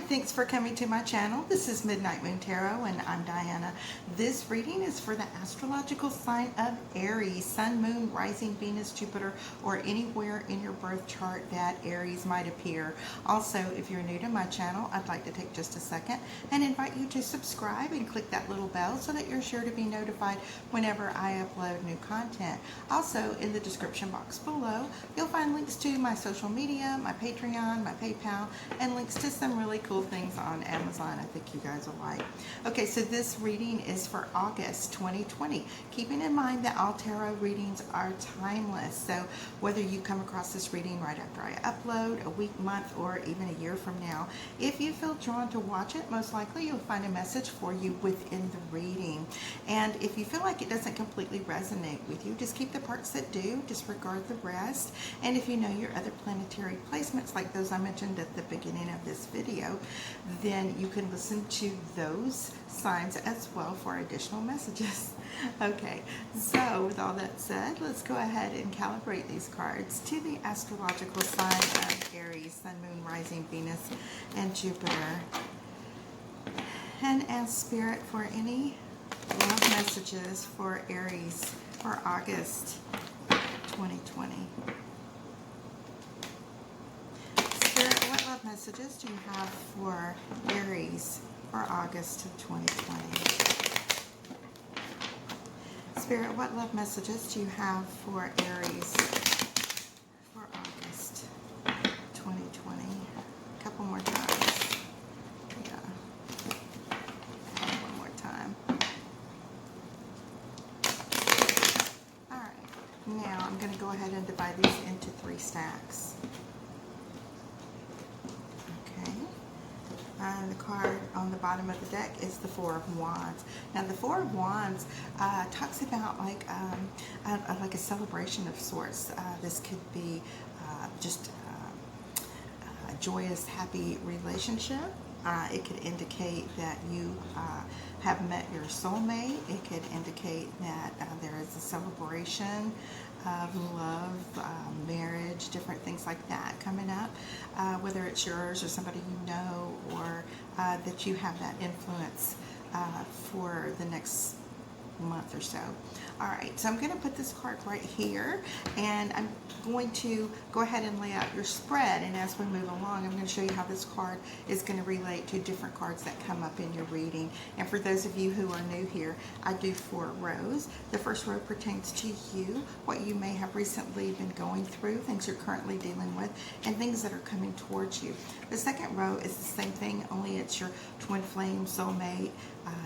thanks for coming to my channel. This is Midnight Moon Tarot and I'm Diana. This reading is for the astrological sign of Aries, Sun, Moon, Rising, Venus, Jupiter, or anywhere in your birth chart that Aries might appear. Also, if you're new to my channel, I'd like to take just a second and invite you to subscribe and click that little bell so that you're sure to be notified whenever I upload new content. Also, in the description box below, you'll find links to my social media, my Patreon, my PayPal, and links to some really cool things on Amazon I think you guys will like. Okay, so this reading is for August 2020. Keeping in mind that all tarot readings are timeless, so whether you come across this reading right after I upload, a week, month, or even a year from now, if you feel drawn to watch it, most likely you'll find a message for you within the reading. And if you feel like it doesn't completely resonate with you, just keep the parts that do, disregard the rest. And if you know your other planetary placements, like those I mentioned at the beginning of this video, then you can listen to those signs as well for additional messages. Okay, so with all that said, let's go ahead and calibrate these cards to the astrological sign of Aries, Sun, Moon, Rising, Venus, and Jupiter. And ask Spirit for any love messages for Aries for August 2020. Spirit, what love messages do you have for Aries for August of 2020? Spirit, what love messages do you have for Aries for August 2020? A couple more times. Yeah. One more time. Alright. Now I'm going to go ahead and divide these into 3 stacks. And the card on the bottom of the deck is the Four of Wands. Now the Four of Wands talks about like a celebration of sorts. This could be just a joyous, happy relationship. It could indicate that you have met your soulmate. It could indicate that there is a celebration of love, marriage, different things like that coming up, whether it's yours or somebody you know, or that you have that influence for the next month or so. Alright, so I'm going to put this card right here, and I'm going to go ahead and lay out your spread, and as we move along, I'm going to show you how this card is going to relate to different cards that come up in your reading. And for those of you who are new here, I do 4 rows. The first row pertains to you, what you may have recently been going through, things you're currently dealing with, and things that are coming towards you. The second row is the same thing, only it's your twin flame, soulmate,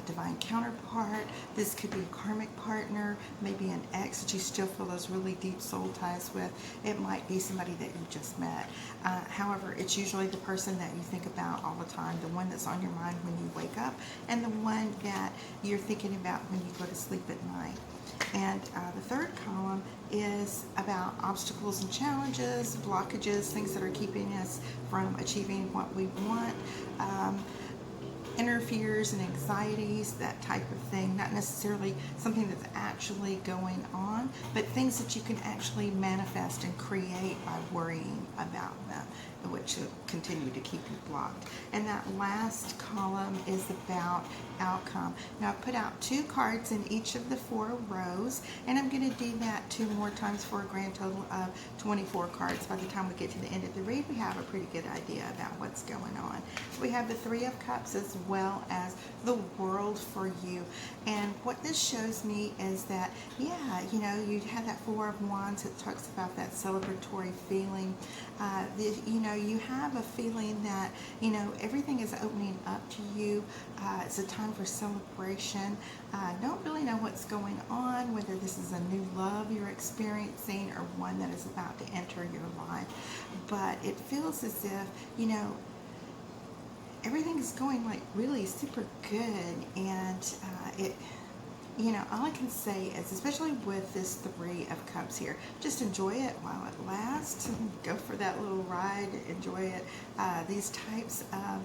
divine counterpart. This could be a karmic partner, maybe an ex that you still feel those really deep soul ties with. It might be somebody that you just met. However, it's usually the person that you think about all the time, the one that's on your mind when you wake up, and the one that you're thinking about when you go to sleep at night. And the third column is about obstacles and challenges, blockages, things that are keeping us from achieving what we want. Inner fears and anxieties, that type of thing. Not necessarily something that's actually going on, but things that you can actually manifest and create by worrying about them, which will continue to keep you blocked. And that last column is about outcome. Now I've put out 2 cards in each of the 4 rows, and I'm going to do that 2 more times for a grand total of 24 cards. By the time we get to the end of the read, we have a pretty good idea about what's going on. We have the 3 of Cups as well as the World for you. And what this shows me is that, yeah, you know, you have that 4 of Wands. It talks about that celebratory feeling. You know, you have a feeling that, you know, everything is opening up to you. It's a time for celebration. Don't really know what's going on, whether this is a new love you're experiencing or one that is about to enter your life. But it feels as if, you know, everything is going like really super good, and all I can say is, especially with this Three of Cups here, just enjoy it while it lasts. Go for that little ride, enjoy it. These types of,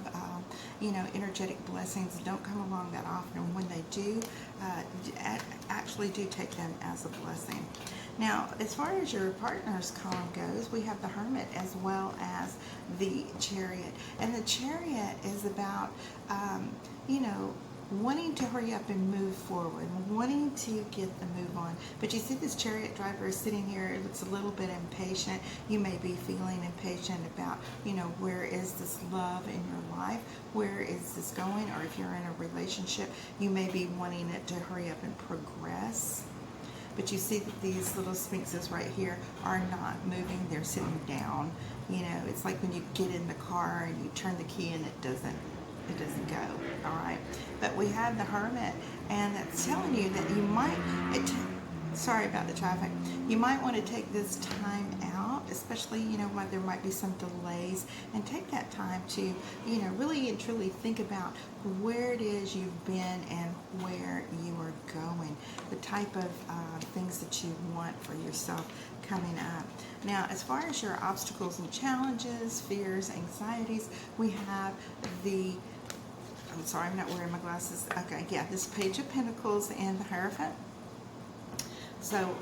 energetic blessings don't come along that often, and when they do, actually do take them as a blessing. Now, as far as your partner's column goes, we have the Hermit as well as the Chariot. And the Chariot is about, wanting to hurry up and move forward, wanting to get the move on. But you see this Chariot driver is sitting here, it looks a little bit impatient. You may be feeling impatient about, where is this love in your life? Where is this going? Or if you're in a relationship, you may be wanting it to hurry up and progress. But you see that these little sphinxes right here are not moving, they're sitting down. It's like when you get in the car and you turn the key and it doesn't go, all right? But we have the Hermit, and that's telling you that you might, sorry about the traffic, you might want to take this time out, especially, when there might be some delays, and take that time to, really and truly think about where it is you've been and where you are going, the type of things that you want for yourself coming up. Now, as far as your obstacles and challenges, fears, anxieties, we have the, I'm sorry, I'm not wearing my glasses. Okay, yeah, this Page of Pentacles and the Hierophant. So,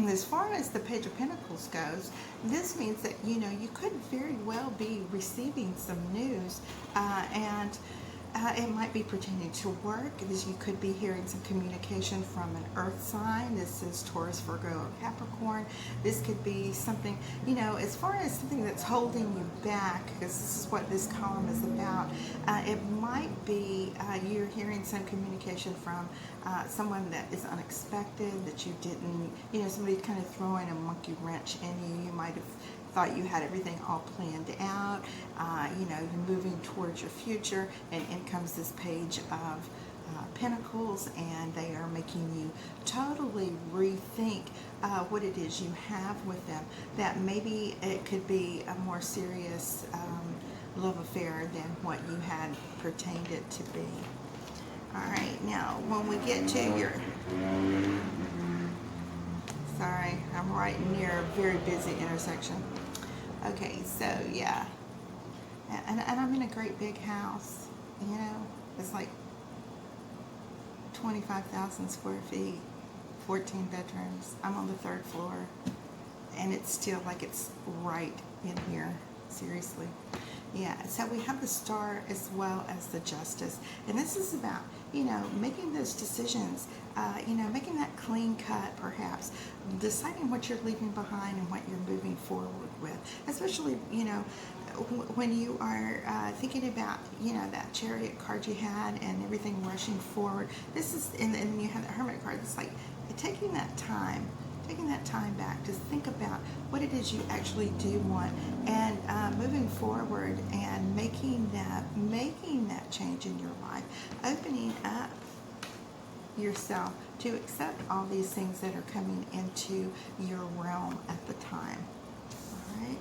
as far as the Page of Pentacles goes, this means that, you could very well be receiving some news, and it might be pertaining to work. You could be hearing some communication from an earth sign. This is Taurus, Virgo, or Capricorn. This could be something, as far as something that's holding you back, because this is what this column is about. It might be you're hearing some communication from someone that is unexpected, that you didn't, somebody kind of throwing a monkey wrench in you. You might have thought you had everything all planned out, you're moving towards your future, and in comes this Page of Pentacles, and they are making you totally rethink what it is you have with them, that maybe it could be a more serious love affair than what you had pertained it to be. All right, now when we get to your, sorry, I'm right near a very busy intersection. Okay, so yeah, and I'm in a great big house, it's like 25,000 square feet, 14 bedrooms. I'm on the 3rd floor, and it's still like it's right in here, seriously. Yeah, so we have the Star as well as the Justice, and this is about, making those decisions, making that clean cut, perhaps, deciding what you're leaving behind and what you're moving forward with, especially, when you are thinking about, that Chariot card you had and everything rushing forward. This is, and you have the Hermit card. It's like taking that time back to think about what it is you actually do want, and moving forward and making that change in your life, opening up yourself to accept all these things that are coming into your realm at the time. All right.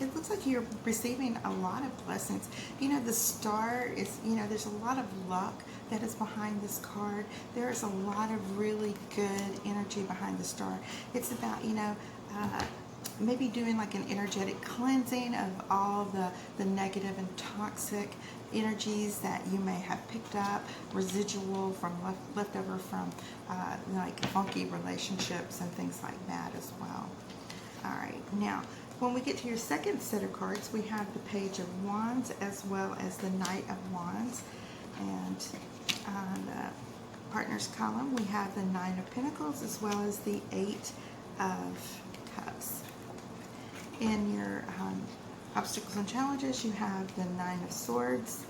It looks like you're receiving a lot of blessings. The Star is, there's a lot of luck that is behind this card. There is a lot of really good energy behind the Star. It's about, maybe doing like an energetic cleansing of all the negative and toxic energies that you may have picked up, residual from leftover from like funky relationships and things like that as well. All right, now when we get to your second set of cards, we have the Page of Wands as well as the Knight of Wands. And on the partner's column, we have the 9 of Pentacles as well as the 8 of Cups. In your obstacles and challenges, you have the 9 of Swords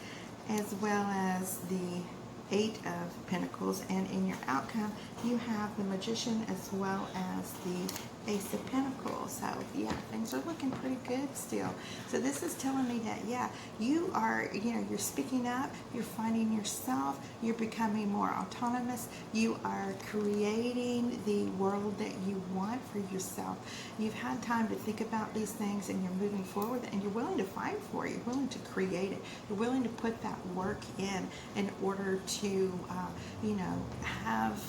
as well as the 8 of Pentacles. And in your outcome, you have the Magician as well as the Ace of Pentacles. So yeah, things are looking pretty good still. So this is telling me that, yeah, you are, you're speaking up, you're finding yourself, you're becoming more autonomous, you are creating the world that you want for yourself. You've had time to think about these things, and you're moving forward, and you're willing to fight for it, you're willing to create it, you're willing to put that work in order to, have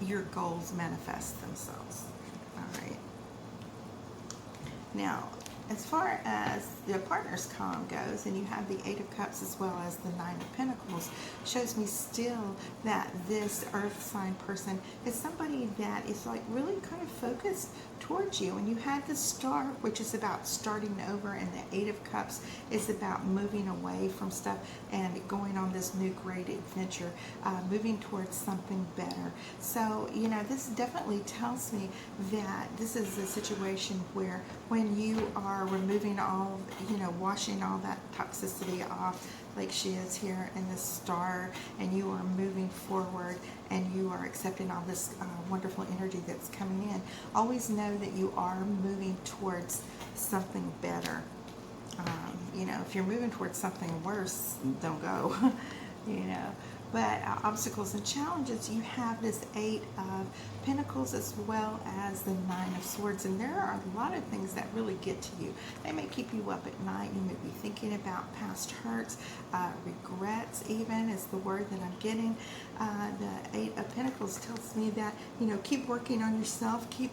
your goals manifest themselves. All right. Now, as far as the partner's column goes, and you have the Eight of Cups as well as the Nine of Pentacles, shows me still that this earth sign person is somebody that is like really kind of focused towards you. And you have the Star, which is about starting over, and the Eight of Cups is about moving away from stuff and going on this new great adventure, moving towards something better. So, you know, this definitely tells me that this is a situation where when you are removing all, you know, washing all that toxicity off, like she is here in this Star, and you are moving forward and you are accepting all this wonderful energy that's coming in, always know that you are moving towards something better. You know, if you're moving towards something worse, don't go. You know, but obstacles and challenges, you have this Eight of Pentacles as well as the Nine of Swords, and there are a lot of things that really get to you. They may keep you up at night. You may be thinking about past hurts, regrets even is the word that I'm getting. The Eight of Pentacles tells me that, you know, keep working on yourself, keep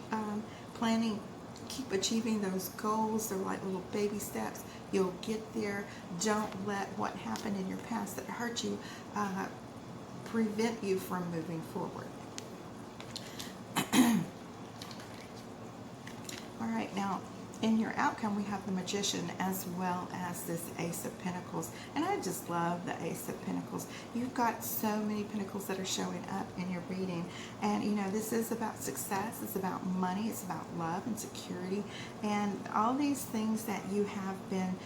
planning, keep achieving those goals. They're like little baby steps. You'll get there. Don't let what happened in your past that hurt you prevent you from moving forward. All right, now in your outcome, we have the Magician as well as this Ace of Pentacles. And I just love the Ace of Pentacles. You've got so many pentacles that are showing up in your reading. And, you know, this is about success. It's about money. It's about love and security. And all these things that you have been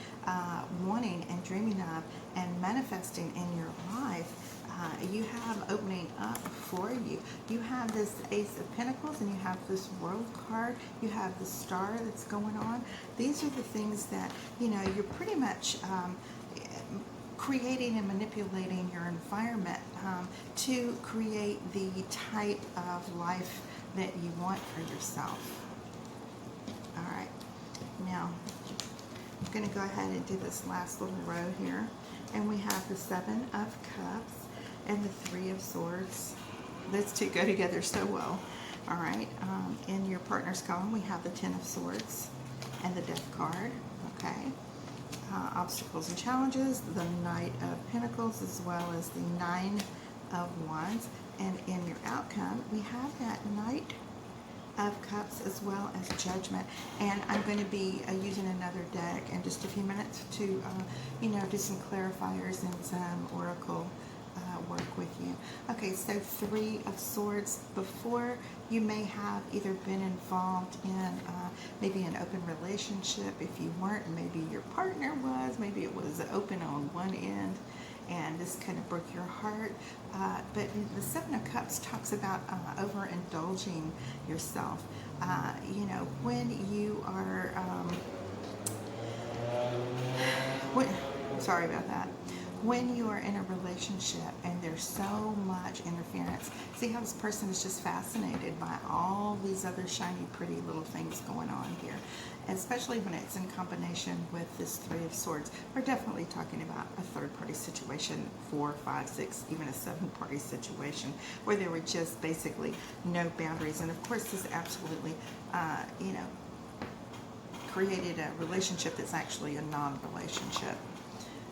wanting and dreaming of and manifesting in your life, you have opening up for you. You have this Ace of Pentacles and you have this World card. You have the Star that's going on. These are the things that, you know, you're pretty much creating and manipulating your environment to create the type of life that you want for yourself. All right. Now, I'm going to go ahead and do this last little row here. And we have the Seven of Cups and the Three of Swords. Those two go together so well. All right. In your partner's column, we have the Ten of Swords and the Death card. Okay. Obstacles and challenges, the Knight of Pentacles, as well as the Nine of Wands. And in your outcome, we have that Knight of Cups as well as Judgment. And I'm going to be using another deck in just a few minutes to, you know, do some clarifiers and some oracle work with you. Okay, so Three of Swords. Before, you may have either been involved in maybe an open relationship. If you weren't, maybe your partner was. Maybe it was open on one end and this kind of broke your heart. But the Seven of Cups talks about overindulging yourself. You know, when you are, sorry about that. When you are in a relationship and there's so much interference, see how this person is just fascinated by all these other shiny, pretty little things going on here. And especially when it's in combination with this Three of Swords. We're definitely talking about a third-party situation, 4, 5, 6, even a 7-party situation where there were just basically no boundaries. And of course, this absolutely, you know, created a relationship that's actually a non-relationship.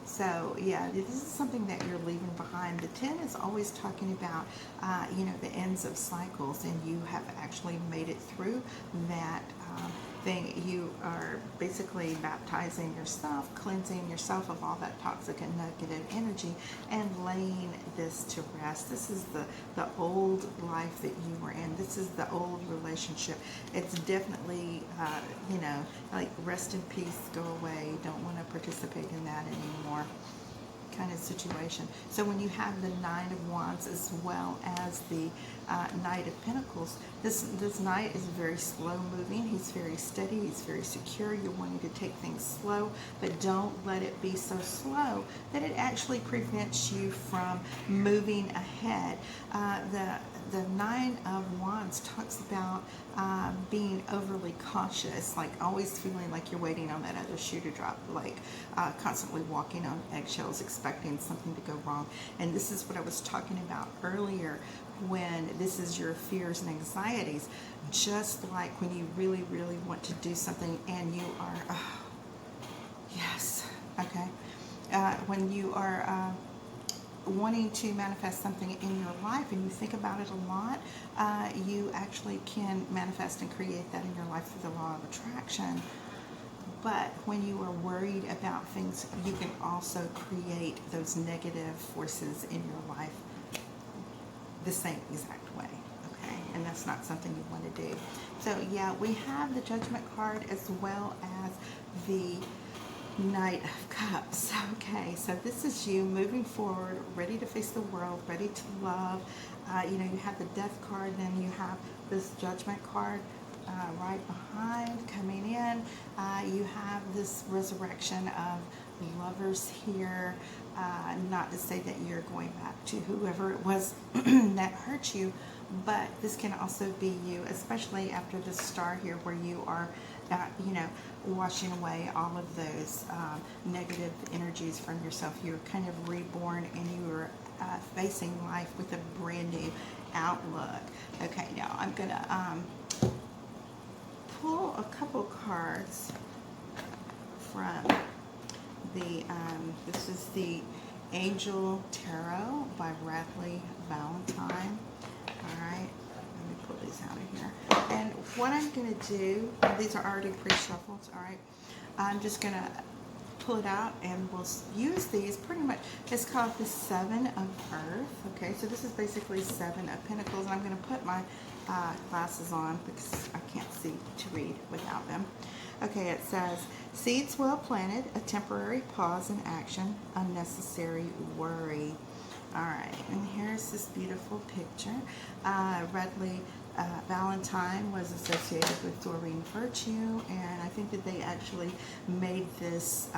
So, yeah, this is something that you're leaving behind. The 10 is always talking about, you know, the ends of cycles, and you have actually made it through that thing. You are basically baptizing yourself, cleansing yourself of all that toxic and negative energy, and laying this to rest. This is the old life that you were in. This is the old relationship. It's definitely, you know, like rest in peace, go away, don't want to participate in that anymore kind of situation. So when you have the Nine of Wands as well as the Knight of Pentacles, this knight is very slow moving. He's very steady. He's very secure. You're wanting to take things slow, but don't let it be so slow that it actually prevents you from moving ahead. the Nine of Wands talks about being overly cautious, like always feeling like you're waiting on that other shoe to drop, like constantly walking on eggshells, expecting something to go wrong. And this is what I was talking about earlier, when this is your fears and anxieties, just like when you really, really want to do something and you are, yes, okay, when you are wanting to manifest something in your life and you think about it a lot, you actually can manifest and create that in your life through the law of attraction. But when you are worried about things, you can also create those negative forces in your life the same exact way, okay? And that's not something you want to do. So yeah, we have the Judgment card as well as the Knight of Cups. Okay, so this is you moving forward, ready to face the world, ready to love. You know, you have the Death card, then you have this Judgment card right behind coming in. You have this resurrection of Lovers here. Not to say that you're going back to whoever it was that hurt you, but this can also be you, especially after the Star here, where you are you know, washing away all of those negative energies from yourself. You're kind of reborn and you're facing life with a brand new outlook. Okay, now I'm gonna pull a couple cards from the, this is the Angel Tarot by Radley Valentine. All right. Let me pull these out of here. And what I'm going to do, these are already pre-shuffled, all right? I'm just going to pull it out and we'll use these pretty much. It's called the Seven of Earth, okay? So this is basically Seven of Pentacles. I'm going to put my glasses on because I can't see to read without them. Okay, it says, seeds well planted, a temporary pause in action, unnecessary worry. All right, and here's this beautiful picture. Radley Valentine was associated with Doreen Virtue, and I think that they actually made this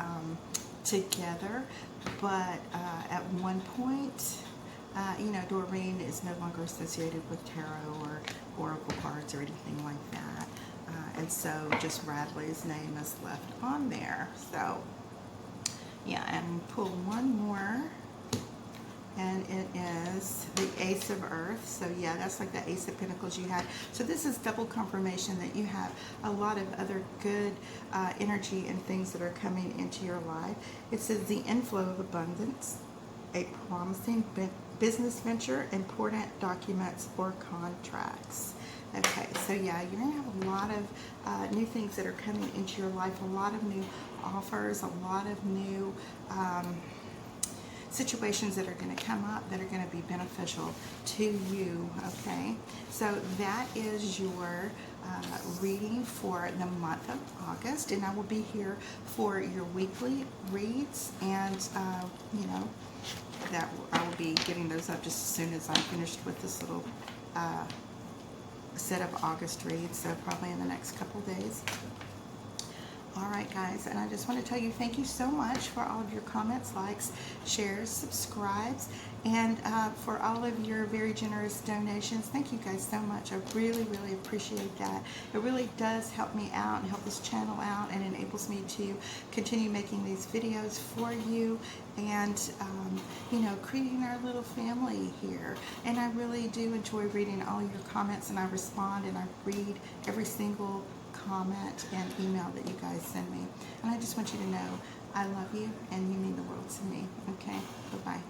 together. But at one point, you know, Doreen is no longer associated with tarot or oracle cards or anything like that. And so just Radley's name is left on there. So, yeah, and pull one more. And it is the Ace of Earth. So yeah, that's like the Ace of Pentacles you had. So this is double confirmation that you have a lot of other good energy and things that are coming into your life. It says the inflow of abundance, a promising business venture, important documents or contracts. Okay, so yeah, you're going to have a lot of new things that are coming into your life, a lot of new offers, a lot of new situations that are going to come up that are going to be beneficial to you, okay? So that is your reading for the month of August, and I will be here for your weekly reads, and, you know, that I will be getting those up just as soon as I'm finished with this little set of August reads, so probably in the next couple days. All right, guys, and I just want to tell you thank you so much for all of your comments, likes, shares, subscribes, and for all of your very generous donations. Thank you guys so much. I really, really appreciate that. It really does help me out and help this channel out and enables me to continue making these videos for you and, you know, creating our little family here. And I really do enjoy reading all your comments, and I respond and I read every single comment and email that you guys send me. And I just want you to know I love you and you mean the world to me. Okay, bye-bye.